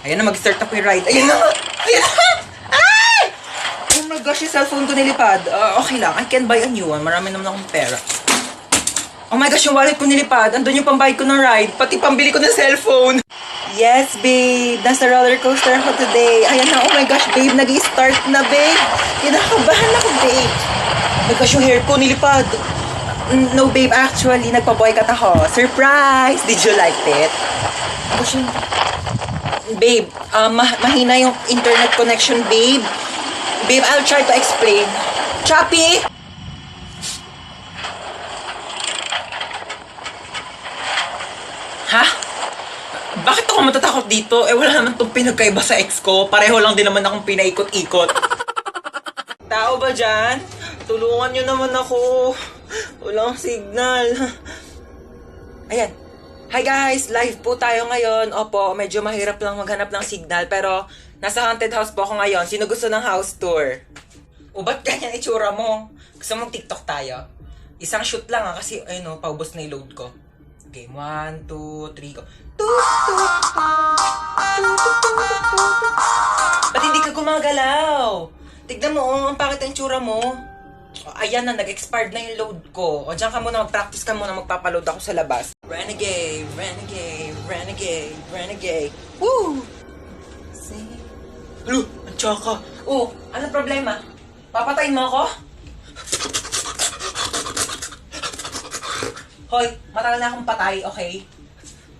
Ayan na, mag-start ako yung ride. Ayan na! Ayan na! Ay! Oh my gosh, yung cellphone ko nilipad. Okay lang, I can buy a new one. Marami naman akong pera. Oh my gosh, yung wallet ko nilipad. Andun yung pambayad ko ng ride. Pati pambili ko ng cellphone. Yes, babe. Nasa roller coaster ako today. Ayan na, oh my gosh, babe. Nag-i-start na, babe. Kinakabahan ako, babe. Oh my gosh, yung hair ko nilipad. No, babe. Actually, nagpa-boycott ako. Surprise! Did you like it? Gosh, babe, mahina yung internet connection, babe. Babe, I'll try to explain. Choppy! Ha? Bakit ako matatakot dito? Wala naman itong pinagkaiba sa ex ko. Pareho lang din naman akong pinaikot-ikot. Tao ba dyan? Tulungan nyo naman ako. Walang signal. Ayan. Hi guys! Live po tayo ngayon. Opo, medyo mahirap lang maghanap ng signal. Pero, nasa haunted house po ako ngayon. Sino gusto ng house tour? O, ba't ganyan itsura mo? Gusto mong TikTok tayo? Isang shoot lang kasi, ayun o, paubos na yung load ko. Okay, 1, 2, 3, go. Ba't hindi ka gumagalaw? Tignan mo, ang pakit ang tsura mo. Ayan na, nag-expired na yung load ko. O, dyan ka muna, mag-practice ka muna, magpapaload ako sa labas. Renegade, renegade, renegade, renegade. Woo! See? Hello, ang tsaka. Oh, anong problema? Papatayin mo ako? Hoy, matagal na akong patay, okay?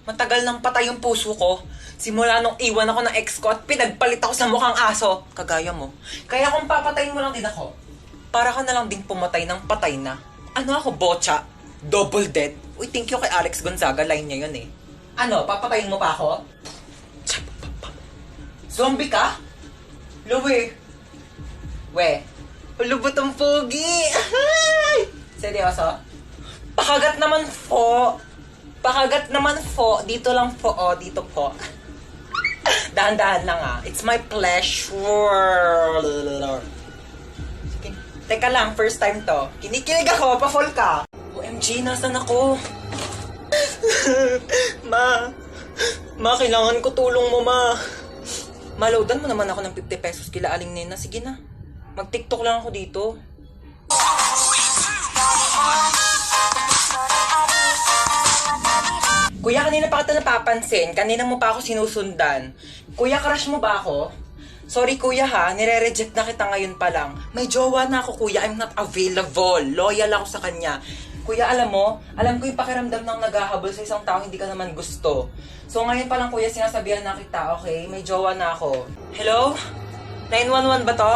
Matagal nang patay yung puso ko. Simula nung iwan ako ng ex ko at pinagpalit ako sa mukhang aso. Kagaya mo. Kaya kung papatayin mo lang din ako, para ka na lang din pumatay ng patay na. Ano ako, bocha? Double dead? Uy, thank you kay Alex Gonzaga. Line niya yun eh. Ano, papatayin mo pa ako? Zombie ka? Luwi. We. Ulubot ang pogi. Seryoso? Pakagat naman po. Pakagat naman po. Dito lang po. O, dito po. Dahan-dahan lang ah. It's my pleasure. Sige. Teka lang, first time to. Kinikilig ako, pa-fall ka. OMG, nasan ako? Ma, kailangan ko tulong mo, ma. Malowdan mo naman ako ng 50 pesos kila Aling Nena. Sige na. Mag-TikTok lang ako dito. Kuya, kanina pa kita napapansin. Kanina mo pa ako sinusundan. Kuya, crush mo ba ako? Sorry kuya ha, nire-reject na kita ngayon pa lang. May jowa na ako kuya, I'm not available. Loyal ako sa kanya. Kuya, alam mo, alam ko yung pakiramdam ng naghahabol sa isang tao hindi ka naman gusto. So ngayon pa lang kuya, sinasabihan na kita, okay? May jowa na ako. Hello? 911 ba to?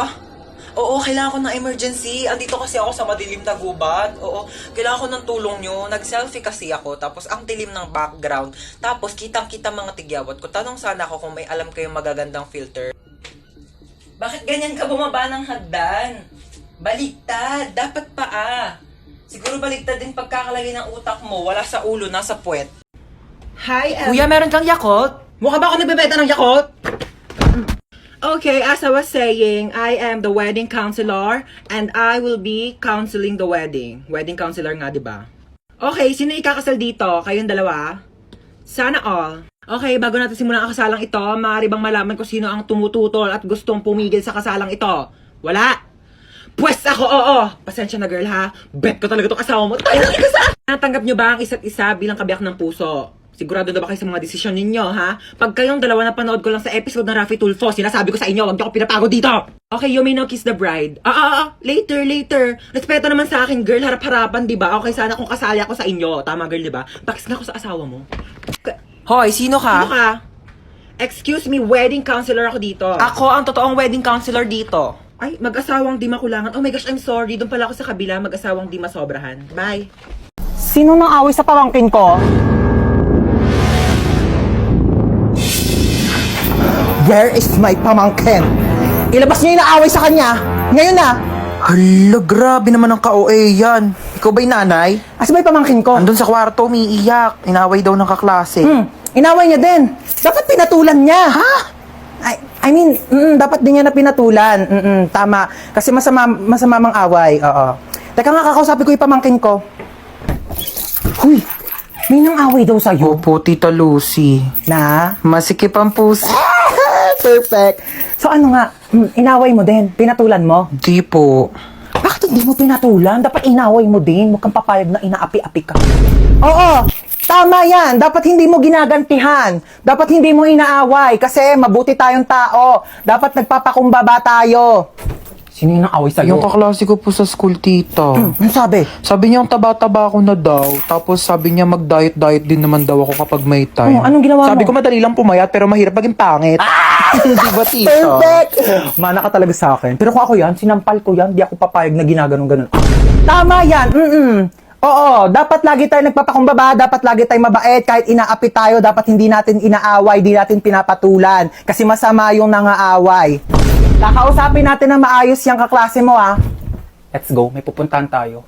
Oo, kailangan ko ng emergency. Andito kasi ako sa madilim na gubat. Oo, kailangan ko ng tulong nyo. Nag-selfie kasi ako, tapos ang dilim ng background. Tapos kitang-kita mga tigyawat ko. Tanong sana ako kung may alam kayong magagandang filter. Bakit ganyan ka bumaba ng hagdan? Baligtad, dapat paa. Siguro baligtad din pagkakalagay ng utak mo. Wala sa ulo, nasa puwet. Hi, Kuya, meron kang Yakult? Mukha ba ako nagbebenta ng Yakult? Okay, as I was saying, I am the wedding counselor and I will be counseling the wedding. Wedding counselor nga, di ba? Okay, sino ikakasal dito? Kayong dalawa? Sana all. Okay, bago natin simulan ang kasalang ito, maaari bang malaman ko sino ang tumututol at gustong pumigil sa kasalang ito? Wala? Pwes ako, oo! Pasensya na girl ha, bet ko talaga itong asawa mo. Tayo na ikasal! Natanggap nyo ba ang isa't isa bilang kabiyak ng puso? Sigurado na ba kayo sa mga desisyon ninyo, ha? Pag kayong dalawa na panood ko lang sa episode ng Raffy Tulfo, sinasabi ko sa inyo, huwag niyo ako pinapagod dito! Okay, you may now kiss the bride. Later. Respeto naman sa akin, girl, harap-harapan, di ba? Okay, sana kung kasali ako sa inyo. Tama, girl, di ba? Pakis nga ako sa asawa mo. Hoy, sino ka? Sino ka? Excuse me, wedding counselor ako dito. Ako ang totoong wedding counselor dito. Ay, mag-asawang di makulangan. Oh my gosh, I'm sorry. Doon pala ako sa kabila, mag-asawang di masobrahan. Bye. Sino nang away sa pamangkin ko? Where is my pamangkin? Ilabas niyo yung naaway sa kanya. Ngayon na. Hala, grabe naman ang ka-OA yan. Ikaw ba'y nanay? Asa ba yung pamangkin ko? Andun sa kwarto, umiiyak. Inaway daw ng kaklase. Inaway niya din. Dapat pinatulan niya. Ha? I mean, dapat din niya na pinatulan. Tama. Kasi masama mang away. Oo. Teka nga, kakausapin ko yung pamangkin ko. Huy, may nang away daw sa'yo. Opo, Tita Lucy. Na? Masikip ang puso. Perfect. So ano nga, inaway mo din, pinatulan mo? Di po. Bakit hindi mo pinatulan? Dapat inaway mo din. Huwag kang papayag na inaapi-api ka. Oo, tama yan. Dapat hindi mo ginagantihan. Dapat hindi mo inaaway. Kasi mabuti tayong tao. Dapat nagpapakumbaba tayo. Sino yung naaway sa'yo? Yung kaklase ko po sa school, tita. Ano sabi? Sabi niya, ang taba-taba ako na daw. Tapos sabi niya, mag-diet-diet din naman daw ako kapag may time. Oh, anong ginawa Sabi mo? ko, madali lang pumayat, pero mahirap maging pangit. Di ba, tita? Perfect! Mana ka talaga sa akin. Pero kung ako yan, sinampal ko yan. Di ako papayag na ginaganon-ganon. Tama yan! Oo, dapat lagi tayo nagpapakumbaba, dapat lagi tayo mabait, kahit inaapi tayo, dapat hindi natin inaaway, di natin pinapatulan. Kasi masama yung nangaaway. Kakausapin natin na maayos yung kaklase mo, ha? Let's go, may pupuntahan tayo.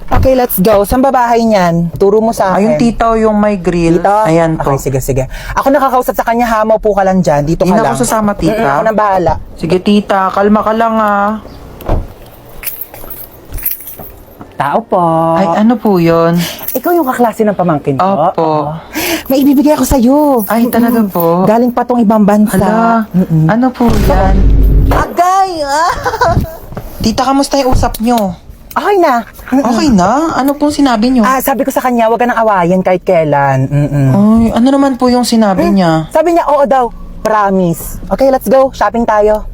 Okay, let's go. Saan ba bahay niyan? Turo mo sa akin. Ayun, tita, yung may grill. Dito? Ayan po. Okay, sige. Ako nakakausap sa kanya, ha? Maupo ka lang dyan. Dito ka Hindi na lang. ako sasama, tita. Ako nang bahala. Sige, tita, kalma ka lang, ah. Tao po. Ay, ano po yun? Ikaw yung kaklase ng pamangkin ko? Opo. Oo. May ibibigay ako sa'yo. Ay, talaga po? Galing pa tong ibang bansa. Ala, ano po yan? Agay! Tita, kamusta yung usap nyo? Okay na. Okay na? Ano pong sinabi nyo? Sabi ko sa kanya, huwag ka nang awayan kahit kailan. Ay, ano naman po yung sinabi niya? Sabi niya, oo daw. Promise. Okay, let's go. Shopping tayo.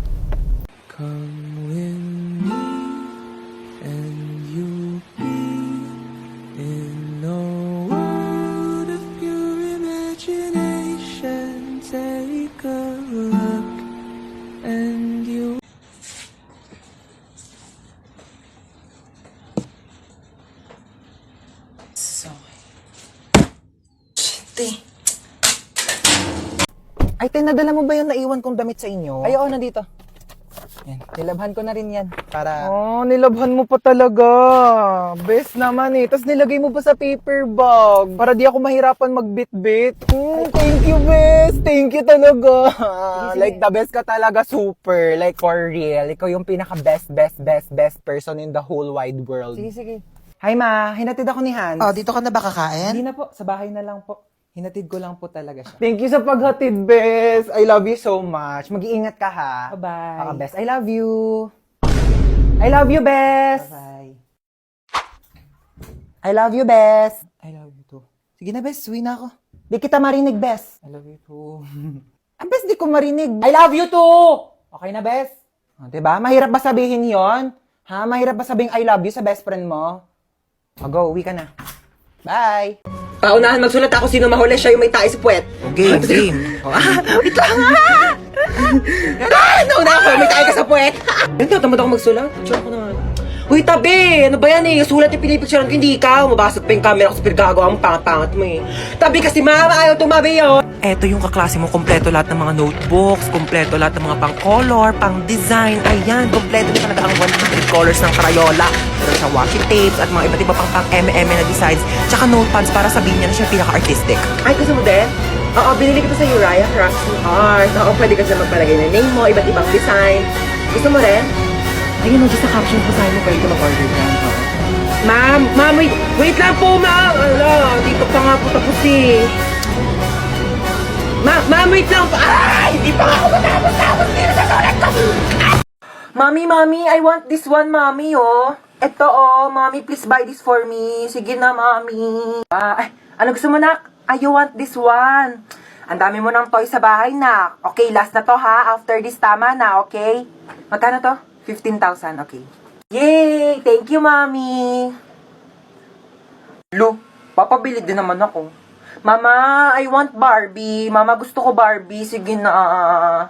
Ay, tinadala mo ba yung naiwan kong damit sa inyo? Ay, oo, nandito. Yan. Nilabhan ko na rin yan. Para... Oh, nilabhan mo pa talaga. Best naman eh. Tapos nilagay mo pa sa paper bag. Para di ako mahirapan magbit-bit. Thank you, best. Thank you talaga. Like, the best ka talaga, super. Like, for real. Ikaw yung pinaka-best person in the whole wide world. Sige. Hi, ma. Hinatid ako ni Hans. Oh, dito ka na ba kakain? Hindi na po. Sa bahay na lang po. Hinatid ko lang po talaga siya. Thank you sa paghatid, best. I love you so much. Mag-iingat ka, ha? Bye-bye. Best. I love you. I love you, best. Bye-bye. I love you, best. I love you too. Sige na, best. Uwi na ako. Di kita marinig, best. I love you too. Best, di ko marinig. I love you too! Okay na, best? Diba? Mahirap ba sabihin yon? Ha? Mahirap ba sabihin I love you sa best friend mo? Go, uwi ka na. Bye! Paunahan magsulat ako sino mahuli, siya yung may tae sa puwet. Game. Wait lang! Nauna ako, may tae ka sa puwet! Tamad ako magsulat. Diyan ako naman. Uy, tabi! Ano ba yan eh? Sulat yung pinipicturean ko, hindi ikaw. Mabasag pa yung camera ko sa pinagagawa mo, pangat-pangat mo eh. Tabi kasi mama, ayaw tumabi yun! Eto yung kaklase mo, kompleto lahat ng mga notebooks, kompleto lahat ng mga pang-color, pang-design. Ayan, kompleto na talaga ang 100 colors ng Crayola. Meron siyang washi tapes at mga iba't iba pang pang-M&M na designs. Tsaka notepads para sabihin niya na siya pinaka-artistic. Ay, gusto mo din? Oo, binili ko sa Uriah Crafts and Art. Oo, pwede ka siya magpalagay ng name mo, iba't ibang design. Gusto mo rin? Ayun, just sa caption ko sa inyo, pwede ka mag-order dyan. Ma'am, wait lang po, ma'am. Ala, dito pa nga po tapos eh. Ma'am, wait lang po. Ay, hindi pa nga ako matapos. Hindi na sasulat ko. Mami, I want this one, mami, oh. Eto, oh, mami, please buy this for me. Sige na, mami. Ano gusto mo, nak? I want this one. Ang dami mo ng toy sa bahay, nak. Okay, last na to, ha? After this, tama na, okay? Magkano to? 15,000, okay. Yay! Thank you, mami. Lo, papabili din naman ako. Mama, I want Barbie. Mama, gusto ko Barbie. Sige na.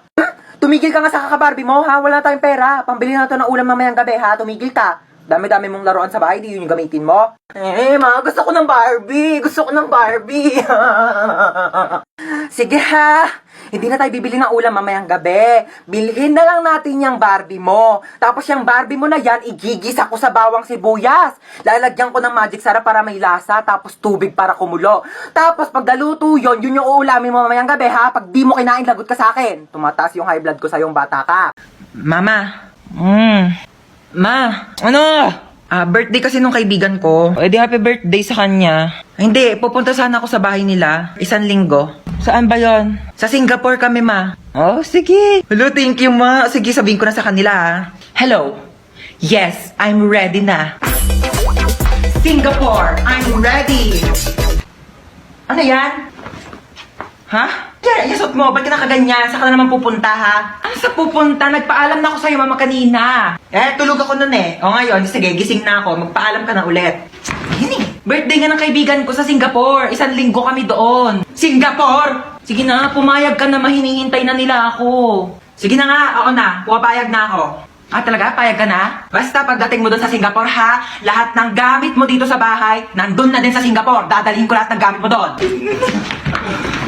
Tumigil ka nga sa kaka-Barbie mo, ha? Wala tayong pera. Pambili na to ng ulam mamayang gabi, ha? Tumigil ka. Dami-dami mong laruan sa bahay, di yun yung gamitin mo. Ma, gusto ko ng Barbie. Gusto ko ng Barbie. Sige, ha? Hindi na tayo bibili ng ulam mamayang gabi. Bilhin na lang natin yung Barbie mo. Tapos yung Barbie mo na yan, igigisa ko sa bawang sibuyas. Lalagyan ko ng magic sarap para may lasa, tapos tubig para kumulo. Tapos pag naluto yun yung uulamin mo mamayang gabi, ha? Pag di mo kinain, lagot ka sa akin. Tumataas yung high blood ko sa yung bata ka. Mama. Ma. Ano? Birthday kasi nung kaibigan ko. Eh di happy birthday sa kanya. Hindi, pupunta sana ako sa bahay nila. 1 linggo. Saan ba yon? Sa Singapore kami, ma. Oh, sige. Hello, thank you, ma. Sige, sabihin ko na sa kanila, ha. Hello. Yes, I'm ready na. Singapore, I'm ready. Ano yan? Ha? Yan, yasot mo. Ba't ka nakaganyan? Saan ka na naman pupunta, ha? Ano sa pupunta? Nagpaalam na ako sa'yo, mama, kanina. Tulog ako nun eh. O ngayon, sige, gising na ako. Magpaalam ka na ulit. Hini, birthday nga ng kaibigan ko sa Singapore. 1 linggo kami doon. Singapore! Sige na, pumayag ka na, mahinihintay na nila ako. Sige na nga, ako na. Pumapayag na ako. Talaga? Payag ka na? Basta pagdating mo doon sa Singapore, ha? Lahat ng gamit mo dito sa bahay, nandun na din sa Singapore. Dadalhin ko lahat ng gamit mo doon.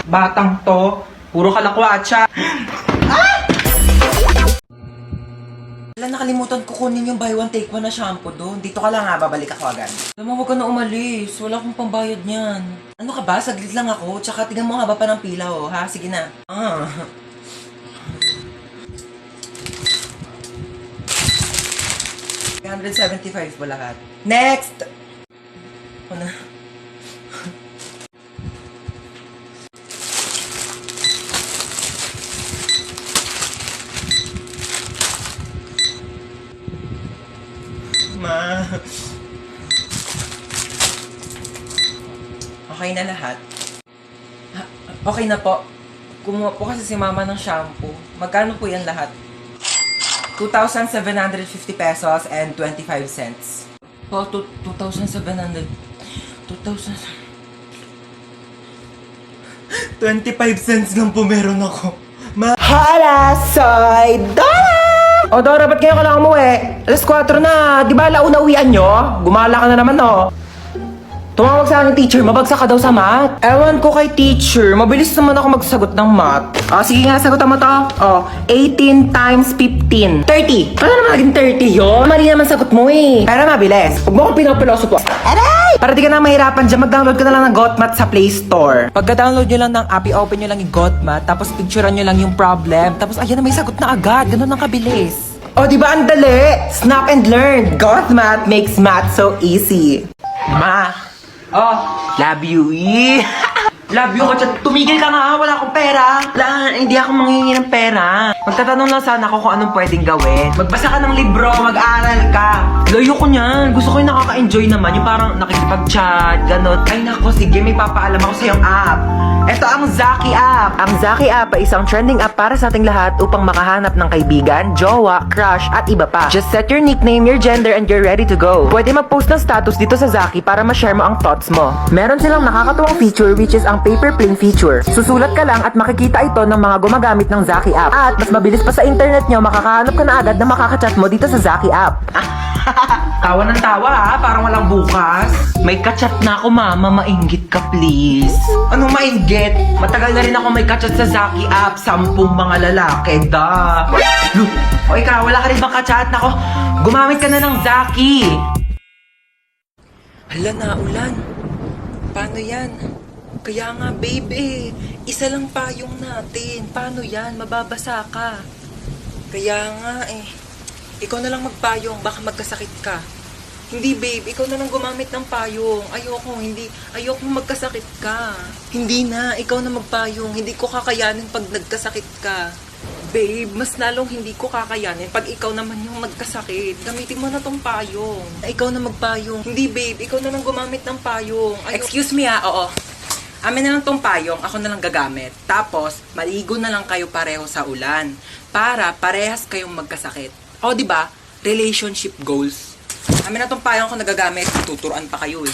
Batang to, puro kalakwatsa. Wala, nakalimutan ko kunin yung buy one take one na shampoo doon. Dito ka lang ha, babalik ako agad. Alam mo, huwag ka na umalis. Wala akong pambayad niyan. Ano ka ba? Saglit lang ako. Tsaka tingnan mo haba pa ng pila, oh. Ha? Sige na. 175 po lahat. Next! Ano? Ma. Okay na lahat? Okay na po. Kumuha po kasi si mama ng shampoo. Magkano po yan lahat? 2,750 pesos and 25 cents. Oh, 2,700. 25 cents lang po meron ako. Hala, soy Dora! O Dora, ba't ngayon ka lang umuwi? Alas 4 na, di ba launa uwian nyo? Gumala ka na naman, no? Tumawag sa akin, teacher, mabagsak ka daw sa math. Ewan ko kay teacher, mabilis naman ako magsagot ng math. Sige nga, sagutan mo to. 18 times 15. 30. Ano naman naging 30 yun? Mali naman sagot mo eh. Pero mabilis. Huwag mo akong pinapilosot. Aray! Para di ka na mahirapan dyan, mag-download ka na lang ng GotMath sa Play Store. Pagka-download nyo lang ng app, i-open nyo lang yung GotMath, tapos picturean nyo lang yung problem, tapos ayan na may sagot na agad. Ganun ang kabilis. Di ba ang dali? Snap and learn. GotMath makes math so easy. Ma. Love you. Love you ka. Tumigil ka nga, wala akong pera. Hindi ako manghihingi ng pera. Magtatanong lang sana ako kung anong pwedeng gawin. Magbasa ka ng libro, mag-aaral ka. Layo ko niyan. Gusto ko yung nakaka-enjoy naman. Yung parang nakikipag-chat, ganun. Ay nako, sige, may papaalam ako sa yung app. Ito ang Zaki app. Ang Zaki app ay isang trending app para sa ating lahat upang makahanap ng kaibigan, jowa, crush, at iba pa. Just set your nickname, your gender, and you're ready to go. Pwede mag-post ng status dito sa Zaki para ma-share mo ang thoughts mo. Meron silang nakakatuwang feature which is ang paper plane feature. Susulat ka lang at makikita ito ng mga gumagamit ng Zaki app. At mas mabilis pa sa internet nyo, makakahanap ka na agad na makakachat mo dito sa Zaki app. Tawa ng tawa ha, parang walang bukas. May kachat na ako, mama, mainggit ka please. Anong mainggit? Matagal na rin ako may kachat sa Zaki app, 10 mga lalaki, da. O ikaw, wala ka rin bang kachat? Nako, gumamit ka na ng Zaki. Hala na, ulan. Paano yan? Kaya nga, babe, isa lang payong natin. Paano yan? Mababasa ka. Kaya nga, ikaw na lang magpayong, baka magkasakit ka. Hindi, babe, ikaw na lang gumamit ng payong. Ayoko magkasakit ka. Hindi na, ikaw na magpayong. Hindi ko kakayanin pag nagkasakit ka. Babe, mas lalong hindi ko kakayanin pag ikaw naman yung magkasakit. Gamitin mo na tong payong. Ikaw na magpayong. Hindi, babe, ikaw na lang gumamit ng payong. Excuse me oo. Amin na lang tong payong, ako na lang gagamit. Tapos, maligo na lang kayo pareho sa ulan. Para parehas kayong magkasakit. Di ba? Relationship goals. Amin na tong payong ko nagagamit, tuturuan pa kayo eh.